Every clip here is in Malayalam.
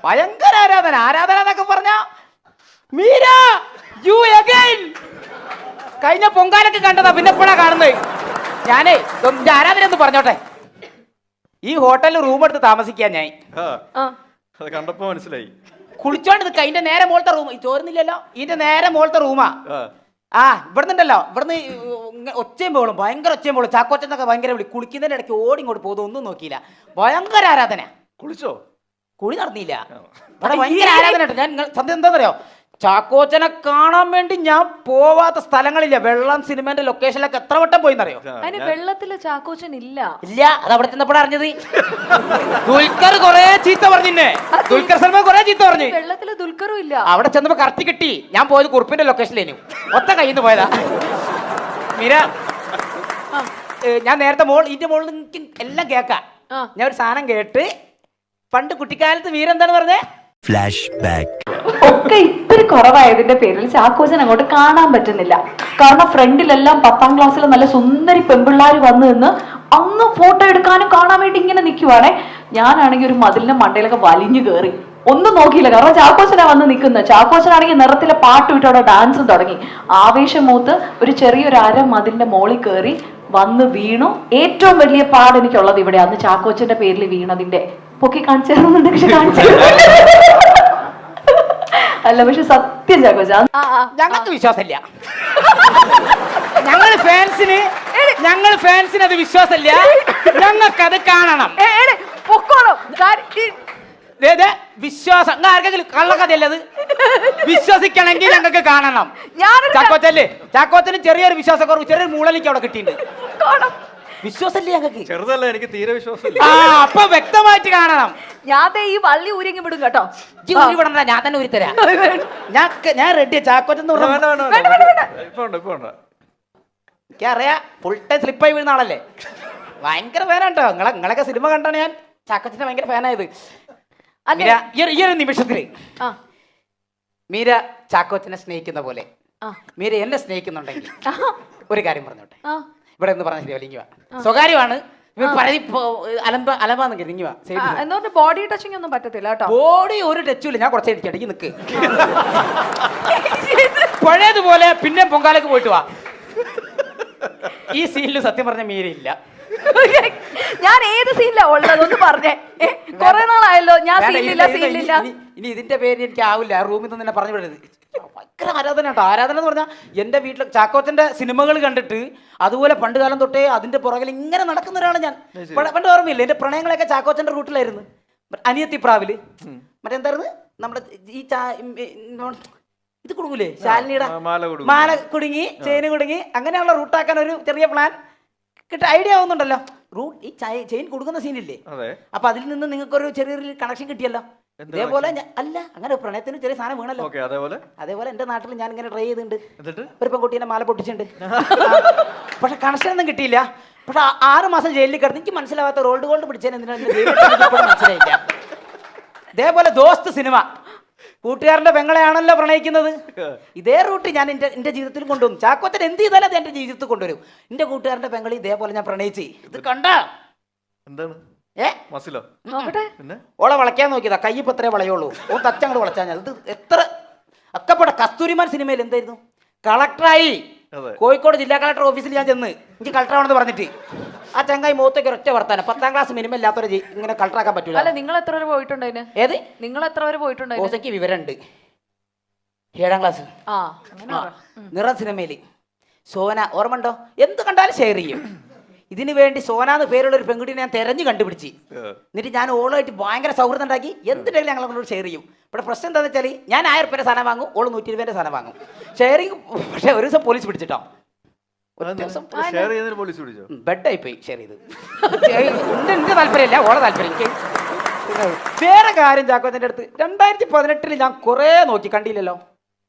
ഭയങ്കര ആരാധന. ആരാധന എന്നൊക്കെ പറഞ്ഞ മീര യു അഗൈൻ. കഴിഞ്ഞ പൊങ്കാലൊക്കെ കണ്ടതാ, പിന്നെ എപ്പോഴാ കാണുന്നത്? ഞാനേ ആരാധന എന്ന് പറഞ്ഞോട്ടെ. ഈ ഹോട്ടലിൽ റൂം എടുത്ത് താമസിക്കാൻ ഞാൻ കണ്ടപ്പോ മനസ്സിലായി. കുളിച്ചോണ്ട് നിൽക്ക. ഇതിന്റെ നേരെ മുകളത്തെ റൂം ചോരുന്നില്ലല്ലോ. ഇതിന്റെ നേരെ മുകളത്തെ റൂമാ. ഇവിടുന്നുണ്ടല്ലോ, ഇവിടുന്ന് ഒച്ചയും പോളും, ഭയങ്കര ഒച്ചയും പോളും. ചാക്കോച്ചെന്നൊക്കെ ഭയങ്കര വിളി. കുളിക്കുന്നതിന്റെ ഇടയ്ക്ക് ഓടി ഇങ്ങോട്ട് പോകുന്നു, ഒന്നും നോക്കിയില്ല. ഭയങ്കര ആരാധന. കുളിച്ചോ? കുളി നടന്നില്ല. ഇവിടെ ഭയങ്കര ആരാധന. ഞാൻ സത്യം എന്താണെന്നറിയോ, ചാക്കോച്ചനെ കാണാൻ വേണ്ടി ഞാൻ പോവാത്ത സ്ഥലങ്ങളില്ല. വെള്ളം സിനിമന്റെ ലൊക്കേഷനിലൊക്കെ എത്ര വട്ടം പോയിന്നറിയോ? അതിന് വെള്ളത്തില് ചാക്കോച്ചൻ ഇല്ല. അത് അവിടെ ചെന്നപ്പോഴാണ് അറിഞ്ഞത്. ദുൽഖർ കൊറേ ചീത്ത പറഞ്ഞിന്നെ. ദുൽഖർ സൽമാൻ കൊറേ ചീത്ത പറഞ്ഞു. വെള്ളത്തില് ദുൽഖറും ഇല്ല. അവിടെ ചെന്നപ്പോ കറക്റ്റ് കിട്ടി. ഞാൻ പോയത് കുറുപ്പിന്റെ ലൊക്കേഷനിലേനു. ഒത്ത കയ്യിൽ നിന്ന് പോയതാ. മീര, ഞാൻ നേരത്തെ ഇതിന്റെ മോളിൽ എനിക്ക് എല്ലാം കേക്കാം. ഞാൻ ഒരു സാധനം കേട്ട്, പണ്ട് കുട്ടിക്കാലത്ത് മീര എന്താണ് പറഞ്ഞേ? ഫ്ലാഷ് ബാക്ക് ഒക്കെ ഇത്തിരി കുറവായതിന്റെ പേരിൽ ചാക്കോച്ചൻ അങ്ങോട്ട് കാണാൻ പറ്റുന്നില്ല. കാരണം ഫ്രണ്ടിലെല്ലാം 10ാം ക്ലാസ്സിൽ നല്ല സുന്ദരി പെമ്പിള്ളാര് വന്നു നിന്ന് അങ്ങ് ഫോട്ടോ എടുക്കാനും കാണാൻ വേണ്ടി ഇങ്ങനെ നിൽക്കുവാണേ. ഞാനാണെങ്കിൽ ഒരു മതിലിന്റെ മണ്ടയിലൊക്കെ വലിഞ്ഞു കയറി, ഒന്നും നോക്കിയില്ല. കാരണം ചാക്കോച്ചനാ വന്ന് നിൽക്കുന്നത്. ചാക്കോച്ചനാണെങ്കിൽ നിറത്തിലെ പാട്ട് വിട്ട് അവിടെ ഡാൻസും തുടങ്ങി. ആവേശം മൂത്ത് ഒരു ചെറിയൊരു അര മതിലിന്റെ മോളിൽ കയറി വന്ന് വീണു. ഏറ്റവും വലിയ പാട് എനിക്കുള്ളത് ഇവിടെ അന്ന് ചാക്കോച്ചന്റെ പേരിൽ വീണതിന്റെ. പൊക്കി കാണിച്ചു തരുന്നുണ്ടെങ്കിൽ കാണിച്ചു. അല്ല, പക്ഷെ സത്യം ചാക്കോച്ച ഞങ്ങൾക്ക് വിശ്വാസമില്ല. ഞങ്ങൾ ഫാൻസിന് അത് വിശ്വാസമില്ല. ഞങ്ങൾക്കത് കാണണം. വിശ്വാസം ആർക്കെങ്കിലും കള്ളക്കഥയല്ലേ അത്? വിശ്വസിക്കണമെങ്കിൽ ഞങ്ങൾക്ക് കാണണം. ചാക്കോച്ചന് ചെറിയൊരു വിശ്വാസക്കുറവ്, ചെറിയൊരു മൂളലിക്ക് അവിടെ കിട്ടിയിട്ടുണ്ട്. വിശ്വാസമില്ല ഞങ്ങൾക്ക്. ചെറുതല്ല, എനിക്ക് തീരെ വിശ്വാസമില്ല. അപ്പൊ വ്യക്തമായിട്ട് കാണണം. ഞാൻ ഈ വള്ളി ഊരിങ്ങി വിടും കേട്ടോ. വിടണ്ട, ഞാൻ തന്നെ ഊരിത്തരാം. ഞാൻ റെഡിയാ. ചാക്കോച്ചൻ എനിക്കറിയാ, ഫുൾ ടൈം സ്ലിപ്പായി വീഴുന്ന ആളല്ലേ. ഭയങ്കര ഫാനാട്ടോ. നിങ്ങളൊക്കെ സിനിമ കണ്ടാണ് ഞാൻ ചാക്കോച്ചന്റെ ഭയങ്കര ഫാനായത്. ഈ ഒരു നിമിഷത്തില് മീര ചാക്കോച്ചനെ സ്നേഹിക്കുന്ന പോലെ മീര എന്നെ സ്നേഹിക്കുന്നുണ്ടെങ്കിൽ ഒരു കാര്യം പറഞ്ഞോട്ടെ. ഇവിടെ എന്ന് പറഞ്ഞ ശരിയല്ല, സ്വകാര്യമാണ്. ബോഡി ടച്ചിങ് ഒന്നും പറ്റത്തില്ല കേട്ടോ. ബോഡി ഒരു ടച്ചും ഇല്ല. ഞാൻ കുറച്ച് ഇടയ്ക്ക് നിൽക്ക്. പഴയതുപോലെ പിന്നെ പൊങ്കാലക്ക് പോയിട്ട് വാ. ഈ സീനിൽ സത്യം പറഞ്ഞ മീരയില്ല. ഞാൻ ഏത് സീനിലാ ഉള്ളത് ഒന്ന് പറഞ്ഞേ. കൊറേ നാളായല്ലോ ഞാൻ സീനിലില്ല. ഇനി ഇതിന്റെ പേര് എനിക്ക് ആവില്ല. റൂമിൽ നിന്ന് തന്നെ പറഞ്ഞു വിടരുത്. ഭയങ്കര ആരാധന കേട്ടോ. ആരാധന എന്ന് പറഞ്ഞാൽ എൻ്റെ വീട്ടിൽ ചാക്കോച്ചന്റെ സിനിമകൾ കണ്ടിട്ട് അതുപോലെ പണ്ട് കാലം തൊട്ടേ അതിന്റെ പുറകിൽ ഇങ്ങനെ നടക്കുന്ന ഒരാളാണ് ഞാൻ. പണ്ട് ഓർമ്മയില്ല, എന്റെ പ്രണയങ്ങളൊക്കെ ചാക്കോച്ചന്റെ റൂട്ടിലായിരുന്നു. അനിയത്തിപ്രാവില് മറ്റെന്തായിരുന്നു നമ്മുടെ ഈ ഇത് കുടുങ്ങൂലേ, ശാലിനിയുടെ മാല കുടുങ്ങി, ചെയിന് കുടുങ്ങി, അങ്ങനെയുള്ള റൂട്ടാക്കാൻ ഒരു ചെറിയ പ്ലാൻ ഐഡിയ ആവുന്നുണ്ടല്ലോ. ഈ ചെയിൻ കൊടുക്കുന്ന സീനില്ലേ, അപ്പൊ അതിൽ നിന്ന് നിങ്ങൾക്കൊരു ചെറിയൊരു കണക്ഷൻ കിട്ടിയല്ലോ. അതേപോലെ അല്ല, അങ്ങനെ പ്രണയത്തിന് ചെറിയ സാധനം വീണല്ലോ. അതേപോലെ എന്റെ നാട്ടിൽ ഞാൻ ഇങ്ങനെ ട്രൈ ചെയ്തിട്ടുണ്ട്. ഒരു പെൺകുട്ടീനെ മാല പൊട്ടിച്ചിട്ടുണ്ട്. പക്ഷെ കണക്ഷൻ ഒന്നും കിട്ടിയില്ല. പക്ഷെ 6 മാസം ജയിലിൽ കിടന്ന് എനിക്ക് മനസ്സിലാവാത്ത റോൾഡ് ഗോൾഡ് പിടിച്ചതിന് മനസ്സിലായില്ല. ഇതേപോലെ ദോസ്ത് സിനിമ, കൂട്ടുകാരന്റെ പെങ്ങളെയാണല്ലോ പ്രണയിക്കുന്നത്. ഇതേ റൂട്ട് ഞാൻ എന്റെ ജീവിതത്തിൽ കൊണ്ടുവന്നു. ചാക്കോച്ചൻ എന്ത് ചെയ്താലും അത് എന്റെ ജീവിതത്തിൽ കൊണ്ടുവരും. എന്റെ കൂട്ടുകാരന്റെ പെങ്ങളെ ഇതേപോലെ ഞാൻ പ്രണയിച്ച്. ഇത് കണ്ട എന്താണ് ഓളെ വളയ്ക്കാൻ നോക്കിയതാ. കൈ ഇപ്പൊ എത്രേ വളയുള്ളൂ. ഓ തച്ചങ്ങോട് വളച്ചാൽ ഞാൻ ഇത് എത്ര അക്കപ്പെടെ. കസ്തൂരിമാൻ സിനിമയിൽ എന്തായിരുന്നു, കളക്ടറായി കോഴിക്കോട് ജില്ലാ കളക്ടർ ഓഫീസിൽ ഞാൻ ചെന്ന് എനിക്ക് കളക്ടർ ആണെന്ന് പറഞ്ഞിട്ട് ആ ചങ്ങായി മുഖത്തേക്ക് ഒറ്റ വർത്താനം. 10ാം ക്ലാസ് മിനിമം ഇല്ലാത്തവരെ ഇങ്ങനെ കളക്ടറാക്കാൻ പറ്റൂല. അല്ല, നിങ്ങൾ എത്ര വരെ പോയിട്ടുണ്ടായിരുന്നു? ഏത് നിങ്ങൾ എത്ര വരെ പോയിട്ടുണ്ടായിരുന്നു? ഓസയ്ക്ക് വിവരമുണ്ട്. 7ാം ക്ലാസ്. നിറം സിനിമയിൽ സോന ഓർമ്മ ഉണ്ടോ? എന്ത് കണ്ടാലും ഷെയർ ചെയ്യും. ഇതിനു വേണ്ടി സോന എന്ന് പേരുള്ള ഒരു പെൺകുട്ടിനെ ഞാൻ തെരഞ്ഞു കണ്ടുപിടിച്ച്, എന്നിട്ട് ഞാൻ ഓളുമായിട്ട് ഭയങ്കര സൗഹൃദം ഉണ്ടാക്കി. എന്തിനെങ്കിലും ഞങ്ങളോട് ഷെയർ ചെയ്യും. ഇവിടെ പ്രശ്നം എന്താണെന്ന് വെച്ചാൽ ഞാൻ 1000 രൂപയുടെ സാധനം വാങ്ങും, ഓള് 120 സാധനം വാങ്ങും. ഷെയറിങ്. പക്ഷെ ഒരു ദിവസം പോലീസ് പിടിച്ചിട്ടോ. ബെഡായി പോയി ഷെയർ ചെയ്ത്. എന്റെ താല്പര്യമില്ല, ഓളെ താല്പര്യം. വേറെ കാര്യം ചാക്കോച്ചന്റെ അടുത്ത് 2018 ഞാൻ കുറെ നോക്കി, കണ്ടില്ലല്ലോ.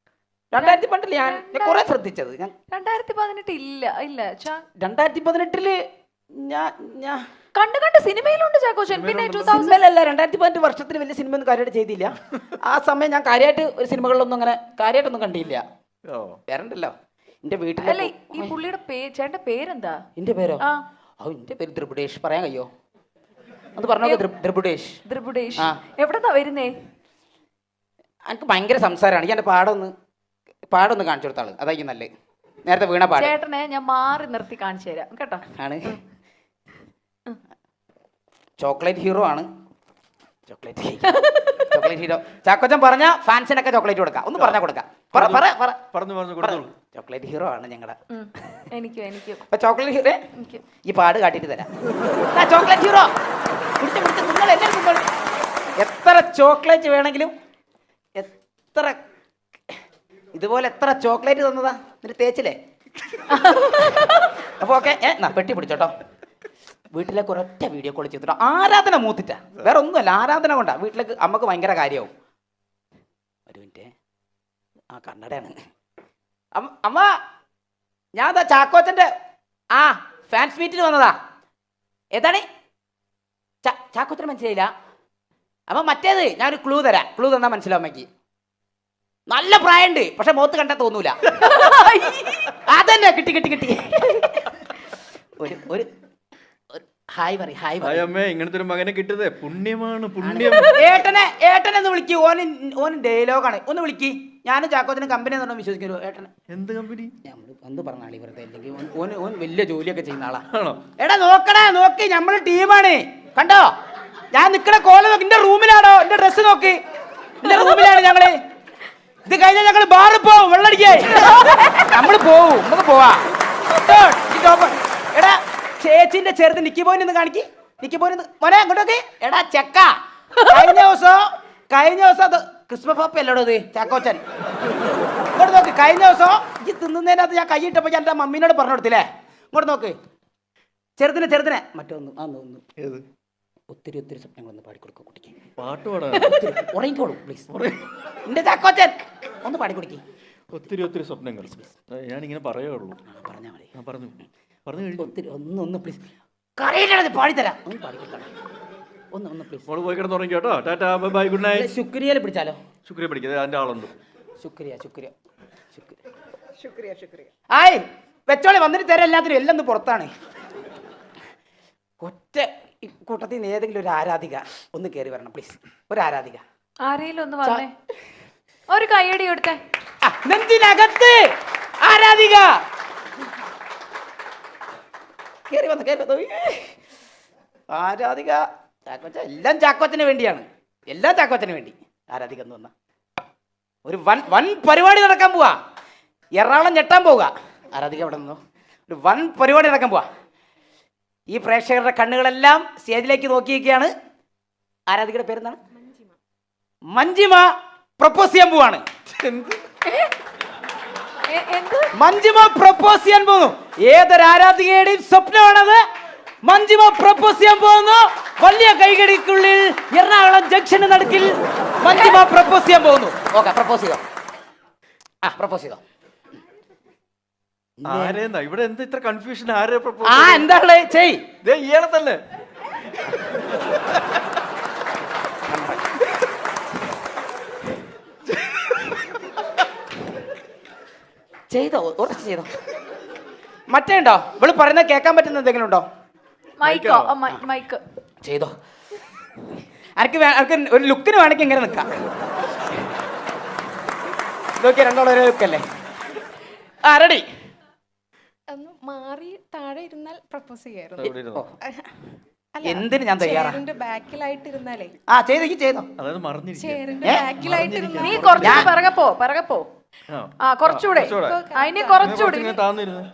2018 ഞാൻ കുറെ ശ്രദ്ധിച്ചത്. 2018 ഇല്ല ഇല്ല 2018 ഞാൻ കണ്ട് സിനിമയിലുണ്ട് ചാക്കോച്ചൻ. പിന്നെ 2018 വർഷത്തിൽ വലിയ സിനിമ ഒന്നും കാര്യമായിട്ട് ചെയ്തില്ല. ആ സമയം ഞാൻ കാര്യമായിട്ട് ഒരു സിനിമകളിലൊന്നും അങ്ങനെ കാര്യമായിട്ടൊന്നും കണ്ടില്ല. വേറെണ്ടല്ലോ എന്റെ വീട്ടിൽ. ഈ പുള്ളിയുടെ ചേട്ടന്റെ പേരെന്താ? എന്റെ പേരോ? എന്റെ പേര് ത്രിപുടേഷ്. പറയാൻ കഴിയോ? അത് പറഞ്ഞോ. ത്രിപുടേഷ്. എവിടെന്നാ വരുന്നേ? എനിക്ക് ഭയങ്കര സംസാരമാണ്. ഈ എൻ്റെ പാടൊന്ന് കാണിച്ചു കൊടുത്താള്, അതായിരിക്കും നല്ലത്. നേരത്തെ വീണ പാട് ചേട്ടനെ ഞാൻ മാറി നിർത്തി കാണിച്ചു തരാം കേട്ടോ. ആണ്. ചോക്ലേറ്റ് ഹീറോ ആണ്. Chocolate hero. ചാക്കോച്ചൻ പറഞ്ഞ ഫാൻസിനൊക്കെ ചോക്ലേറ്റ് കൊടുക്കാം. ഒന്ന് പറഞ്ഞാ കൊടുക്കാം. പറഞ്ഞു. ചോക്ലേറ്റ് ഹീറോ ആണ് ഞങ്ങളുടെ. എനിക്കും അപ്പൊ ചോക്ലേറ്റ് ഹീറോ ഈ പാട് കാട്ടിട്ട് തരാം. ചോക്ലേറ്റ് ഹീറോ നിങ്ങൾ എല്ലാവരും എത്ര ചോക്ലേറ്റ് വേണമെങ്കിലും, എത്ര ഇതുപോലെ എത്ര ചോക്ലേറ്റ് തന്നതാ എന്നിട്ട് തേച്ചില്ലേ? അപ്പൊ ഓക്കെ പെട്ടി പിടിച്ചോട്ടോ. വീട്ടിലേക്ക് ഒരൊറ്റ വീഡിയോ കോൾ ചെയ്തിട്ടോ. ആരാധന മൂത്തിട്ട, വേറെ ഒന്നുമല്ല, ആരാധന കൊണ്ടാ. വീട്ടിലേക്ക് അമ്മക്ക് ഭയങ്കര കാര്യമാവും. ഒരു മിനിറ്റ്, ആ കണ്ണടയാണ്. അമ്മ ഞാൻ ചാക്കോച്ചന്റെ ഫാൻസ് മീറ്റിന് വന്നതാ. ഏതാണ് ചാക്കോച്ചന് മനസ്സിലായില്ല? അമ്മ മറ്റേത് ഞാനൊരു ക്ലൂ തരാം. ക്ലൂ തന്നാ മനസ്സിലാവും അമ്മയ്ക്ക്. നല്ല പ്രായമുണ്ട്, പക്ഷെ മുഖത്ത് കണ്ടാ തോന്നൂല. അതന്നെ കിട്ടി. ഒരു ഹായ് പറ. ഹായ് അമ്മേ, ഇങ്ങനത്തെ ഒരു മകനെ കിട്ടിയതേ പുണ്യമാണ്, പുണ്യം. ഏട്ടനെ ഒന്ന് വിളിക്കൂ. ഓന് ഡയലോഗാണ്. ഒന്ന് വിളിക്ക്. ഞാനും ചാക്കോച്ചനും കമ്പനി എന്നോ വിശ്വസിക്കുന്നു. ഏട്ടനെ എന്ത് കമ്പനി? എന്ത് പറഞ്ഞാളി വെറുതെ, അല്ലെങ്കിൽ ഓൻ വലിയ ജോലിയൊക്കെ ചെയ്യുന്ന ആളാ. ആണോ? എടാ നോക്കി, നമ്മള് ടീമാണ്. കണ്ടോ ഞാൻ നിക്കണ കോലം? എന്റെ റൂമിലാണോ? എന്റെ ഡ്രസ്സ് നോക്ക്, എന്റെ റൂമിലാണ് ഞങ്ങള്. ഇത് കഴിഞ്ഞാൽ ഞങ്ങള് ബാറിൽ പോവും, വെള്ളടിക്കേ. നമ്മള് പോവും, നമുക്ക് പോവാ. എടാ ചേച്ചിന്റെ ചെറുത് നിക്കി പോയിന്ന് ഒന്ന് കാണിക്ക്. നിക്കി പോയിന്ന് മോനെ അങ്ങോട്ടൊക്കെ. എടാ ചെക്ക, കഴിഞ്ഞ ദിവസം അത് ക്രിസ്മസ് പാപ്പ അല്ലോടോ ഇത് ചാക്കോച്ചൻ. ഇങ്ങോട്ട് നോക്ക്. കഴിഞ്ഞ ദിവസം ഈ തിന്നുന്നതിനകത്ത് ഞാൻ കൈയിട്ടപ്പോ ഞാൻ എൻ്റെ മമ്മീനോട് പറഞ്ഞു കൊടുത്തില്ലേ? ഇങ്ങോട്ട് നോക്ക്. ചെറുതിനെ മറ്റൊന്ന് ഏത്? ഒത്തിരി സ്വപ്നങ്ങളൊന്ന് പാടിക്കൊടുക്കും കുട്ടിക്ക്. പാട്ട് പാടാൻ ഉറങ്ങിക്കോളൂ പ്ലീസ്. എന്റെ ചാക്കോച്ചൻ ഒന്ന് പാടിക്കൊടുക്കി. ഒത്തിരി സ്വപ്നങ്ങൾ ഞാനിങ്ങനെ പറയുള്ളൂ. പറഞ്ഞാൽ മതി. പറഞ്ഞു കഴിഞ്ഞു. ഒത്തിരി ഒന്ന് പ്ലീസ്. കരയിലത് പാടിത്തരാം. ഒന്ന് പാടിക്കൊടുക്കണം. ഒന്ന് പ്ലീസ്. മോള് പോയി കിടന്ന് ഉറങ്ങി കേട്ടോ. Tata, bye, good night. ശുക്രിയയിൽ പിടിച്ചാലോ? ശുക്രിയ പിടിക്കുന്നത് അതിന്റെ ആളുണ്ട്. ശുക്രിയ. ആയി വെച്ചോളി, വന്നിട്ട് തരാം. എല്ലാത്തിനും എല്ലാം ഒന്ന് പുറത്താണ്. ഒറ്റ കൂട്ടത്തിൽ നിന്ന് ഏതെങ്കിലും ഒരു ആരാധിക ഒന്ന് കയറി വരണം പ്ലീസ്. ഒരു ആരാധിക ആരെങ്കിലും ഒന്ന് വന്നേ, ഒരു കൈയടി കൊടുത്തേ. നെഞ്ചിനകത്ത് ആരാധിക കയറി വന്നു. ആരാധിക ചാക്കോച്ച, എല്ലാം ചാക്കോച്ചന് വേണ്ടിയാണ്. എല്ലാം ചാക്കോച്ചന് വേണ്ടി. ആരാധിക എന്ന് വന്ന ഒരു വൻ പരിപാടി നടക്കാൻ പോവാ. എറണാകുളം ഞെട്ടാൻ പോവുക. ആരാധിക അവിടെ നിന്നോ ഒരു വൻ പരിപാടി നടക്കാൻ പോവാ. ഈ പ്രേക്ഷകരുടെ കണ്ണുകളെല്ലാം സ്റ്റേജിലേക്ക് നോക്കിയിരിക്കുകയാണ്. ആരാധികയുടെ പേരെന്താണ്? മഞ്ജിമ പ്രപ്പോസ് ചെയ്യാൻ പോവാണ്. മഞ്ജിമ പ്രപ്പോസ് ചെയ്യാൻ പോകുന്നു. ഏതൊരു ആരാധികയുടെയും സ്വപ്നമാണത്. മഞ്ജിമ പ്രപ്പോസ് ചെയ്യാൻ പോകുന്നു. വലിയ കൈകടിക്കുള്ളിൽ എറണാകുളം ജംഗ്ഷന് നടുക്കിൽ മഞ്ജിമ പ്രപ്പോസ് ചെയ്യാൻ പോകുന്നു. ഓക്കെ, പ്രപ്പോസ് ചെയ്തോ. പ്രപ്പോസ് ചെയ്തോ. ആരെന്നാ ഇവിടെ എന്താ ഇത്ര കൺഫ്യൂഷൻ? ആരെ പ്രപ്പോസ്? എന്താണ് ചെയ്? ഇയാളെ തന്നെ. ചെയ്തോ, ഉറച്ചു ചെയ്തോ. മറ്റേ ഉണ്ടോ? ഇവള് പറയുന്നത് കേൾക്കാൻ പറ്റുന്ന എന്തെങ്കിലും ഉണ്ടോ? മൈക്ക് ചെയ്തോ. എനിക്ക് ഒരു ലുക്കിന് വേണമെങ്കിൽ ഇങ്ങനെ നിൽക്കാം. നോക്കിയ രണ്ടോളം ഒരു ലുക്കല്ലേ? റെഡി. ഒന്ന് മാറി താഴെ ഇരുന്നാൽ പ്രപ്പോസ് ചെയ്യായിരുന്നു. എന്തിന് ഞാൻ തയ്യാറാ. ബാക്കിലായിട്ട് ഇരുന്നാലേ ചെയ്തോ. അതായത് മറിഞ്ഞിരിക്കും. ചെയറിന്റെ ബാക്കിലായിട്ട് നീ കുറച്ചുകൂടെ പിറകെ പോ. കുറച്ചുകൂടെ അതിന് കുറച്ചുകൂടെ താന്നിരുന്നു.